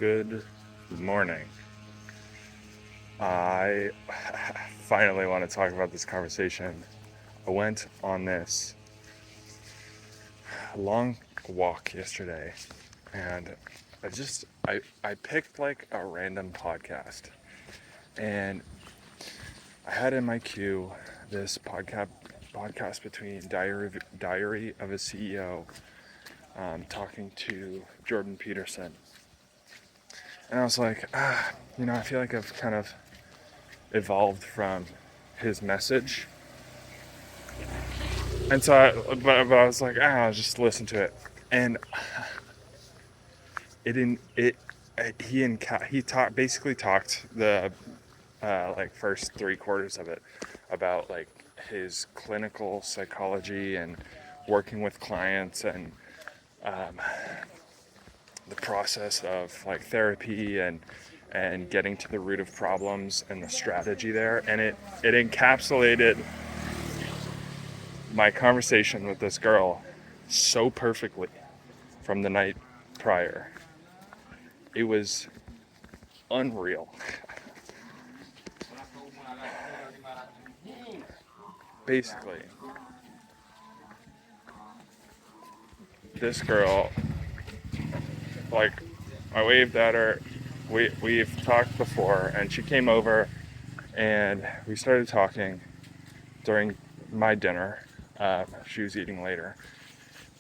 Good morning. I finally want to talk about this conversation. I went on this long walk yesterday and I picked like a random podcast, and I had in my queue this podcast between Diary of a CEO talking to Jordan Peterson. And I was like, I feel like I've kind of evolved from his message. And so but I was like, I'll just listen to it. And basically talked the like first 3/4 of it about like his clinical psychology and working with clients, and the process of like therapy and getting to the root of problems and the strategy there. And it encapsulated my conversation with this girl so perfectly from the night prior. It was unreal. Basically, this girl, like, I waved at her. We've talked before, and she came over and we started talking during my dinner. She was eating later,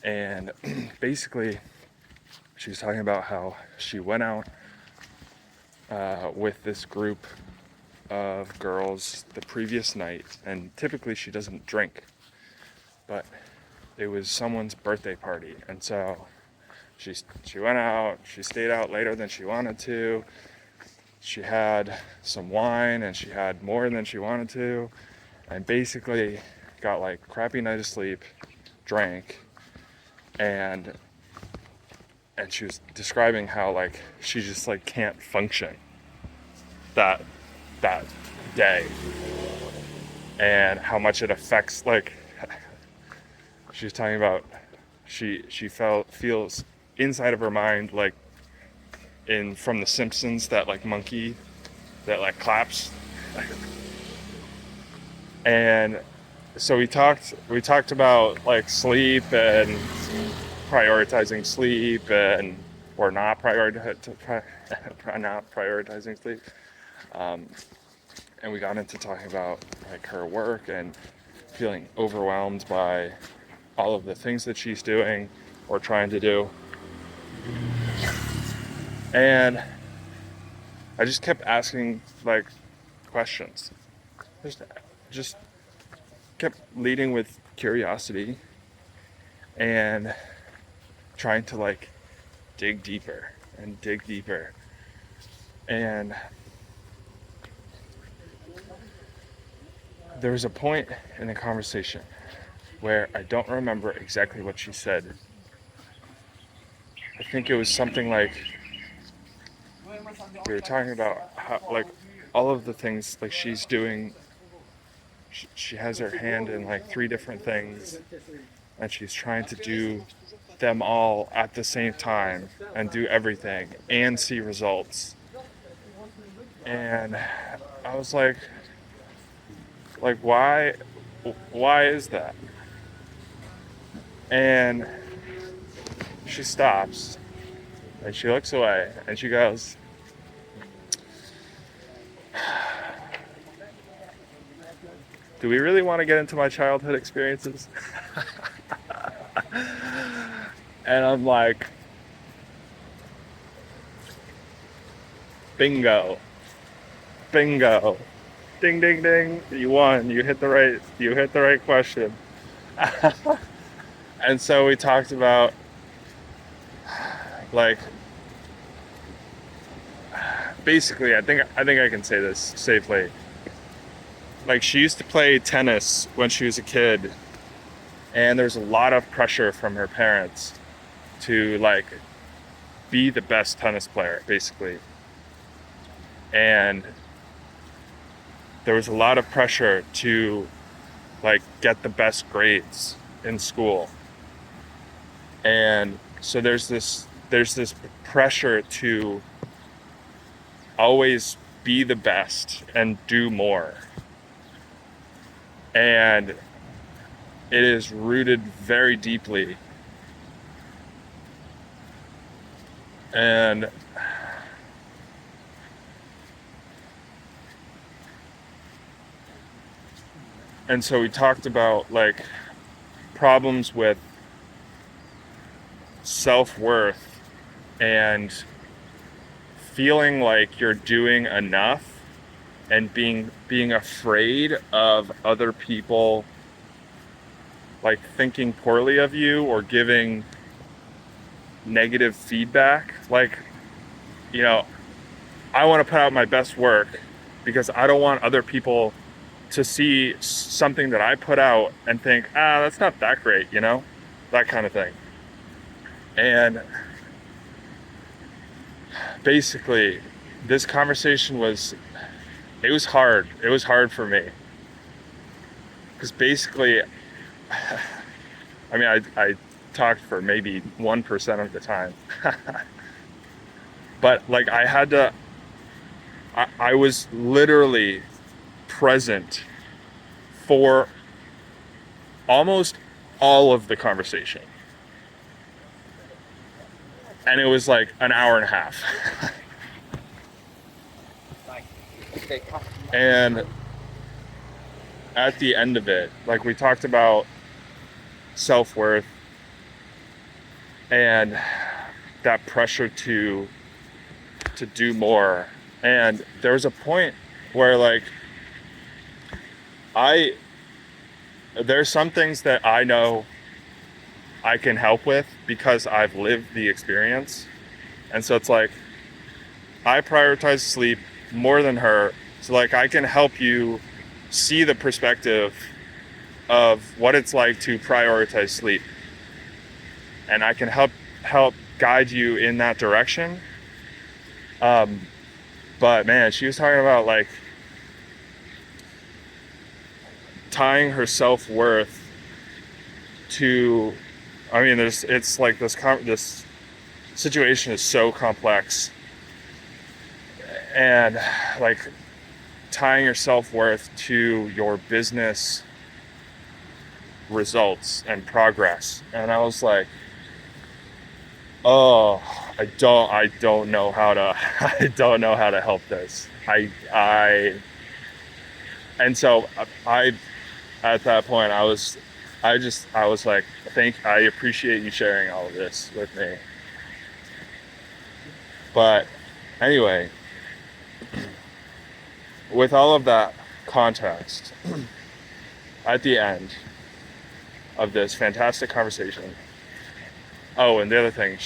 and basically she was talking about how she went out with this group of girls the previous night, and typically she doesn't drink, but it was someone's birthday party, and so she went out. She stayed out later than she wanted to. She had some wine and she had more than she wanted to, and basically got like crappy night of sleep, drank, and she was describing how like she just like can't function that day, and how much it affects, like, she was talking about she feels inside of her mind like in from The Simpsons, that like monkey that like claps. And so we talked about like sleep and prioritizing sleep, and or not prioritizing sleep. And we got into talking about like her work and feeling overwhelmed by all of the things that she's doing or trying to do. And I just kept asking like questions. Just kept leading with curiosity and trying to like dig deeper and dig deeper. And there was a point in the conversation where I don't remember exactly what she said. I think it was something like, we were talking about how like all of the things like she's doing. She has her hand in like 3 different things, and she's trying to do them all at the same time and do everything and see results. And I was like why is that? And she stops and she looks away and she goes, do we really want to get into my childhood experiences? And I'm like, bingo, ding ding ding, you won. You hit the right question. And so we talked about like, basically, I think I can say this safely. Like, she used to play tennis when she was a kid, and there's a lot of pressure from her parents to like be the best tennis player, basically. And there was a lot of pressure to like get the best grades in school. And so there's this pressure to always be the best and do more. And it is rooted very deeply. And so we talked about like problems with self-worth and feeling like you're doing enough and being afraid of other people like thinking poorly of you or giving negative feedback. Like, you know, I want to put out my best work because I don't want other people to see something that I put out and think, that's not that great, you know, that kind of thing. And basically, this conversation was hard. It was hard for me. Because basically, I mean, I talked for maybe 1% of the time. But like I was literally present for almost all of the conversation. And it was like an hour and a half. And at the end of it, like we talked about self-worth and that pressure to do more. And there was a point where like there's some things that I know I can help with because I've lived the experience. And so it's like I prioritize sleep more than her. So like I can help you see the perspective of what it's like to prioritize sleep. And I can help guide you in that direction. But man, she was talking about like tying her self-worth to, I mean, it's like this situation is so complex, and like tying your self-worth to your business results and progress. And I was like, oh, I don't know how to I don't know how to help this. And so I at that point I was like, I appreciate you sharing all of this with me. But anyway, with all of that context, at the end of this fantastic conversation, oh, and the other thing,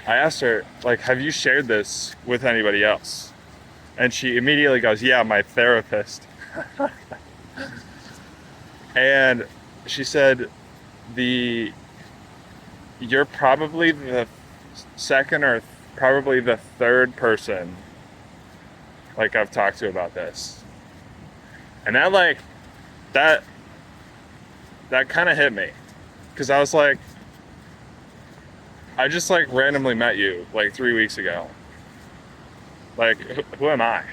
I asked her, like, have you shared this with anybody else? And she immediately goes, yeah, my therapist. And she said, you're probably the second or probably the third person like I've talked to about this. And that kind of hit me, because I was like, I just like randomly met you like 3 weeks ago. Like, who am I?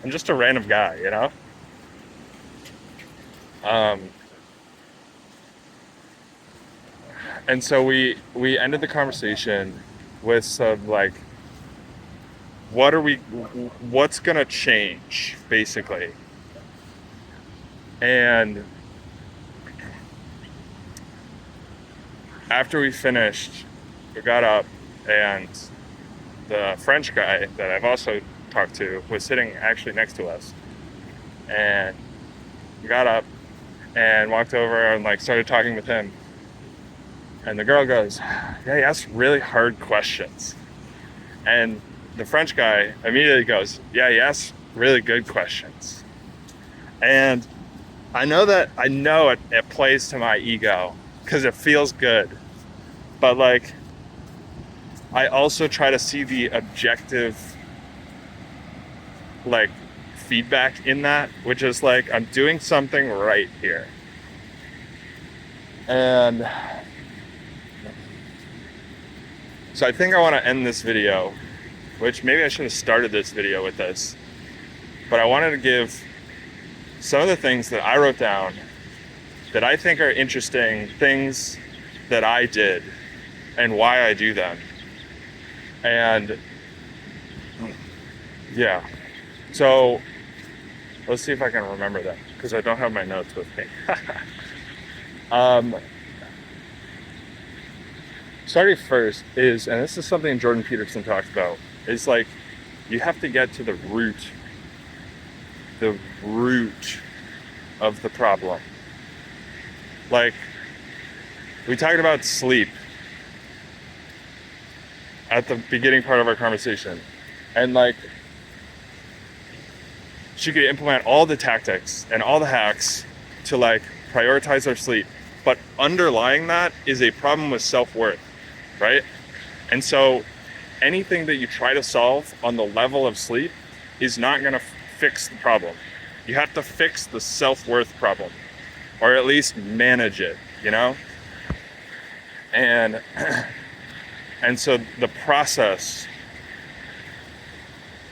I'm just a random guy, you know? And so we ended the conversation with some like, what's gonna change, basically. And after we finished, we got up, and the French guy that I've also talked to was sitting actually next to us. And we got up and walked over and like started talking with him. And the girl goes, yeah, he asks really hard questions. And the French guy immediately goes, yeah, he asks really good questions. And I know it plays to my ego because it feels good. But like, I also try to see the objective like feedback in that, which is like, I'm doing something right here. And So I think I want to end this video, which maybe I should have started this video with this, but I wanted to give some of the things that I wrote down that I think are interesting, things that I did and why I do them. And yeah, so let's see if I can remember that, because I don't have my notes with me. Starting first is, and this is something Jordan Peterson talks about, is like you have to get to the root of the problem. Like, we talked about sleep at the beginning part of our conversation, and like she could implement all the tactics and all the hacks to like prioritize our sleep, but underlying that is a problem with self-worth, right? And so anything that you try to solve on the level of sleep is not going to fix the problem. You have to fix the self-worth problem, or at least manage it, you know? And so the process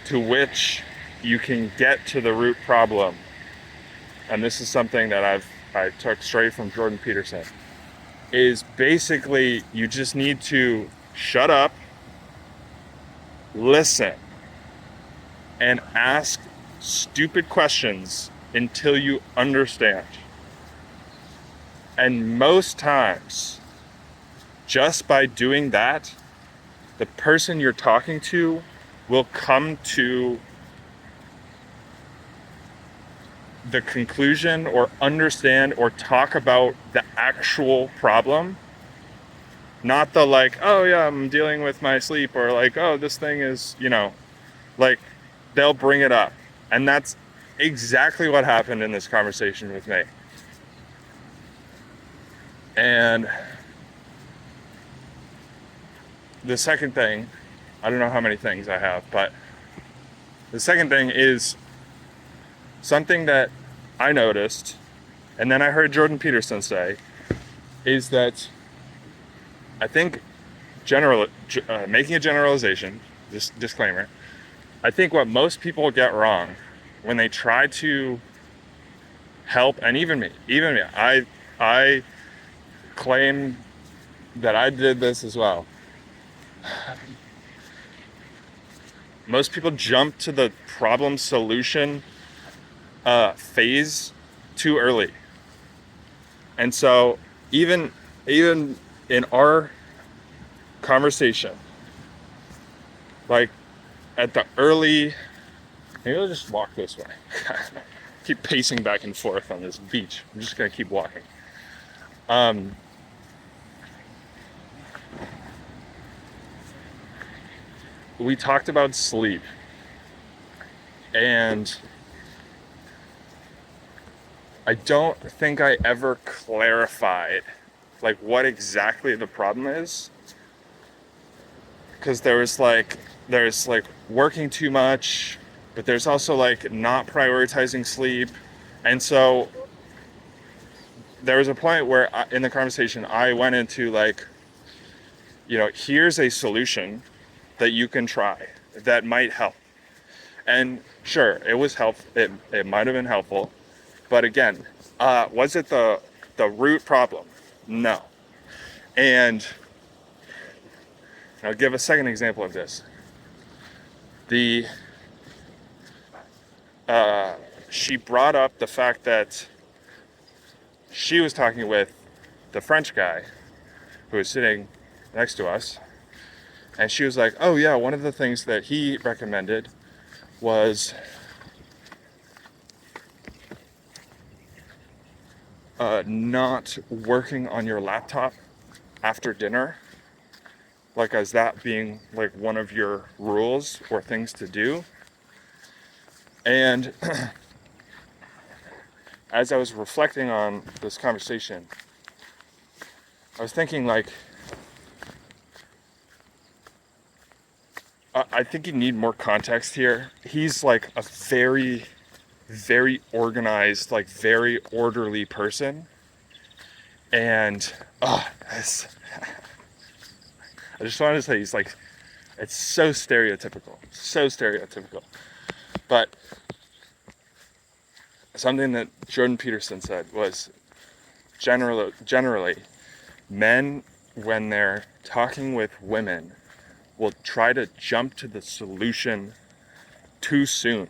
to which you can get to the root problem, and this is something that I took straight from Jordan Peterson, is basically you just need to shut up, listen, and ask stupid questions until you understand. And most times, just by doing that, the person you're talking to will come to the conclusion or understand or talk about the actual problem. Not the like, oh yeah, I'm dealing with my sleep, or like, oh, this thing is, you know, like they'll bring it up. And that's exactly what happened in this conversation with me. And the second thing, I don't know how many things I have, but the second thing is something that I noticed, and then I heard Jordan Peterson say, is that I think making a generalization, this disclaimer, I think what most people get wrong when they try to help, and even me, I claim that I did this as well. Most people jump to the problem solution phase too early. And so even in our conversation, like at the early, maybe I'll just walk this way. Keep pacing back and forth on this beach. I'm just gonna keep walking. We talked about sleep, and I don't think I ever clarified like what exactly the problem is, because there's like working too much, but there's also like not prioritizing sleep. And so there was a point where in the conversation I went into like, you know, here's a solution that you can try that might help. And sure, it was it might have been helpful, but again, was it the root problem? No. And I'll give a second example of this. She brought up the fact that she was talking with the French guy who was sitting next to us, and she was like, oh yeah, one of the things that he recommended was not working on your laptop after dinner, like as that being like one of your rules or things to do. And as I was reflecting on this conversation, I was thinking like, I think you need more context here. He's like a very, very organized, like very orderly person. And I I just wanted to say he's like, it's so stereotypical. So stereotypical. But something that Jordan Peterson said was generally men, when they're talking with women, will try to jump to the solution too soon.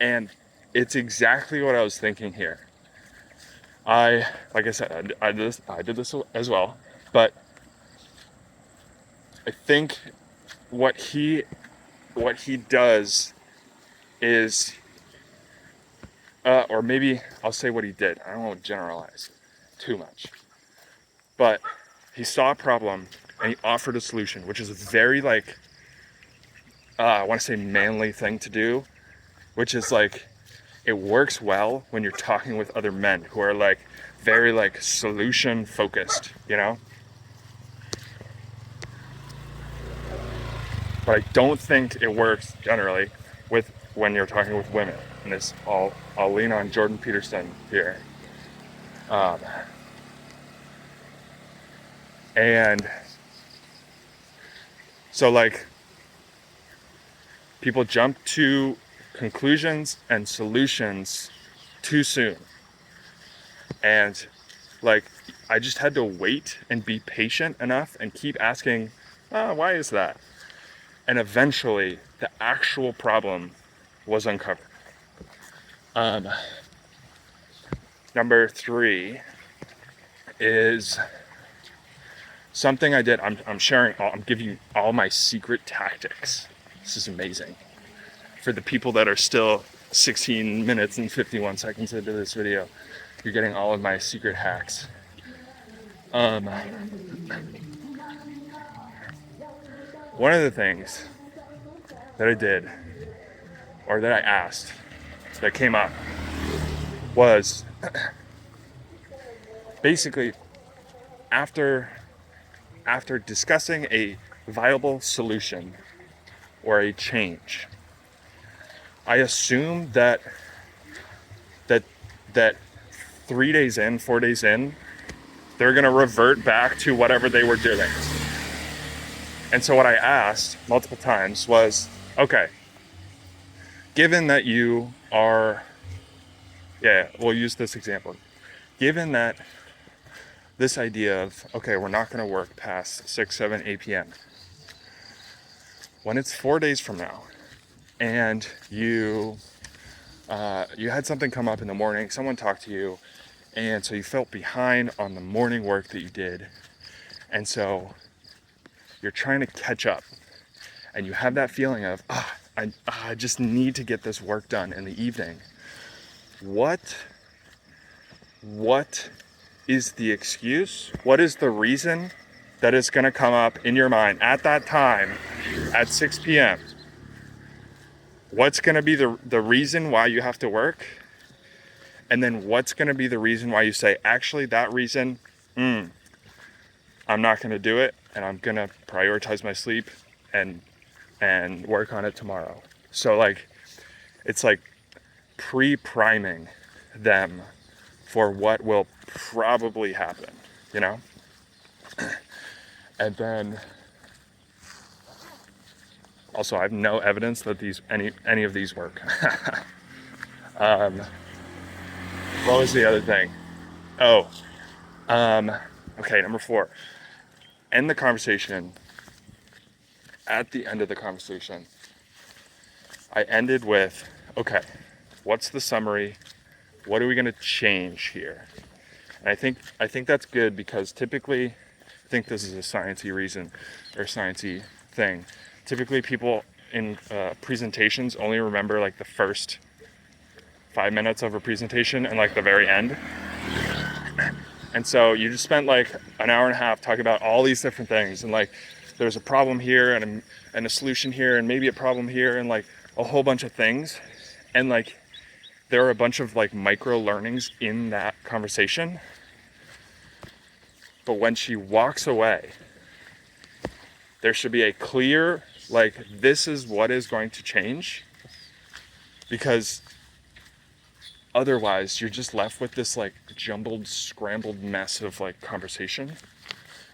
And it's exactly what I was thinking here. Like I said, I did this as well, but I think what he does is, or maybe I'll say what he did. I don't want to generalize too much, but he saw a problem and he offered a solution, which is a very like, I want to say manly thing to do, which is like, it works well when you're talking with other men who are like very like solution focused, you know? But I don't think it works generally with when you're talking with women. And this, I'll lean on Jordan Peterson here. And so like, people jump to conclusions and solutions too soon. And like, I just had to wait and be patient enough and keep asking, why is that? And eventually the actual problem was uncovered. Number 3 is something I did. I'm sharing, I'm giving you all my secret tactics. This is amazing. For the people that are still 16 minutes and 51 seconds into this video, you're getting all of my secret hacks. One of the things that I did, or that I asked, that came up, was basically after discussing a viable solution or a change, I assume that 3 days in, 4 days in, they're gonna revert back to whatever they were doing. And so what I asked multiple times was, okay, given that you are, we'll use this example. Given that this idea of, okay, we're not gonna work past 6, 7, 8 p.m. When it's 4 days from now and you had something come up in the morning, someone talked to you, and so you felt behind on the morning work that you did, and so you're trying to catch up, and you have that feeling of, I just need to get this work done in the evening. What is the excuse? What is the reason that is going to come up in your mind at that time at 6 p.m.? What's going to be the reason why you have to work? And then what's going to be the reason why you say, actually, that reason, I'm not going to do it, and I'm going to prioritize my sleep and work on it tomorrow. So like, it's like pre-priming them for what will probably happen, you know? And then also, I have no evidence that any of these work. What was the other thing? Okay, number 4. End the conversation. At the end of the conversation, I ended with, okay, what's the summary? What are we gonna change here? And I think that's good, because typically, I think this is a sciencey reason or sciencey thing. Typically, people in presentations only remember like the first 5 minutes of a presentation and like the very end. And so you just spent like an hour and a half talking about all these different things, and like there's a problem here and a solution here and maybe a problem here and like a whole bunch of things. And like there are a bunch of like micro learnings in that conversation. But when she walks away, there should be a clear, like, this is what is going to change, because otherwise you're just left with this like jumbled, scrambled mess of like conversation.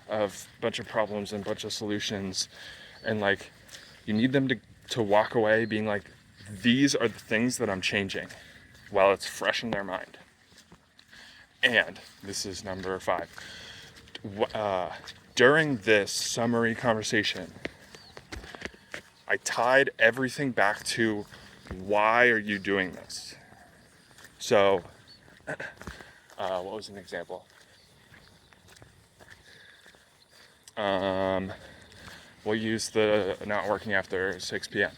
of a bunch of problems and a bunch of solutions, and like you need them to walk away being like, these are the things that I'm changing, while it's fresh in their mind. And this is number 5. During this summary conversation, I tied everything back to, why are you doing this? So, what was an example? We'll use the not working after 6 p.m.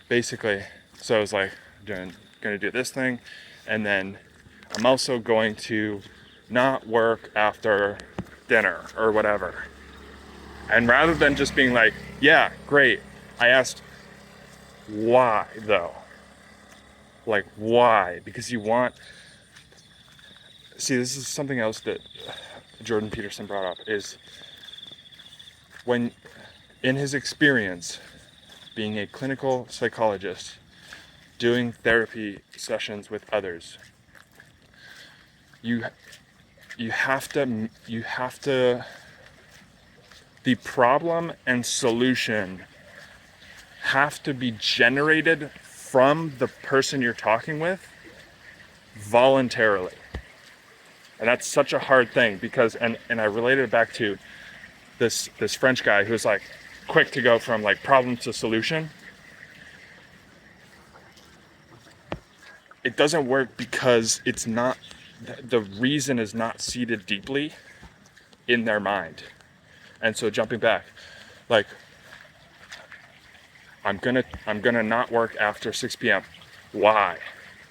Basically, so I was like, going to do this thing, and then I'm also going to not work after dinner or whatever. And rather than just being like, yeah, great, I asked, why though? Like, why? Because you want, see, this is something else that Jordan Peterson brought up, is when, in his experience, being a clinical psychologist, doing therapy sessions with others, you have to, the problem and solution have to be generated from the person you're talking with voluntarily. And that's such a hard thing, because, and I related it back to this French guy who's like quick to go from like problem to solution. It doesn't work because it's not, the reason is not seated deeply in their mind. And so jumping back, like, I'm gonna not work after 6 p.m. Why?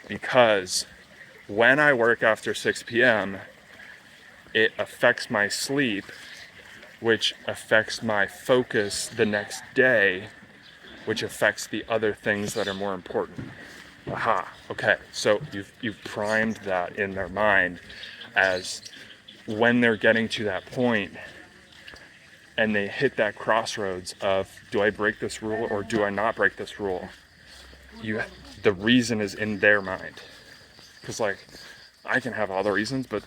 Because when I work after 6 p.m., it affects my sleep, which affects my focus the next day, which affects the other things that are more important. Aha, okay, so you've primed that in their mind, as when they're getting to that point and they hit that crossroads of, do I break this rule or do I not break this rule? The reason is in their mind. Because like, I can have all the reasons, but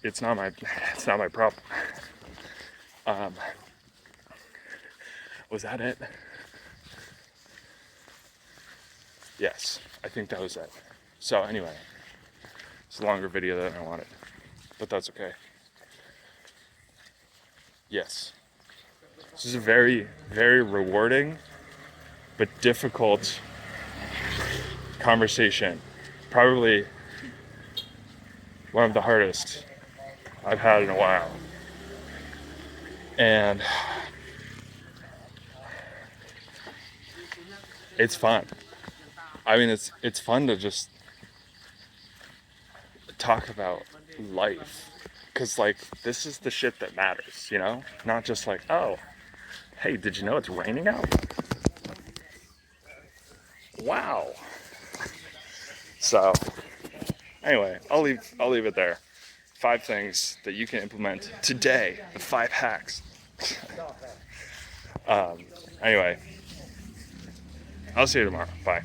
it's not my problem. Was that it? Yes, I think that was it. So anyway, it's a longer video than I wanted, but that's okay. Yes, this is a very, very rewarding but difficult conversation. Probably one of the hardest I've had in a while. And it's fun. I mean, it's fun to just talk about life, because like, this is the shit that matters, you know? Not just like, oh, hey, did you know it's raining out? Wow. So anyway, I'll leave it there. 5 things that you can implement today. The 5 hacks. Anyway, I'll see you tomorrow. Bye.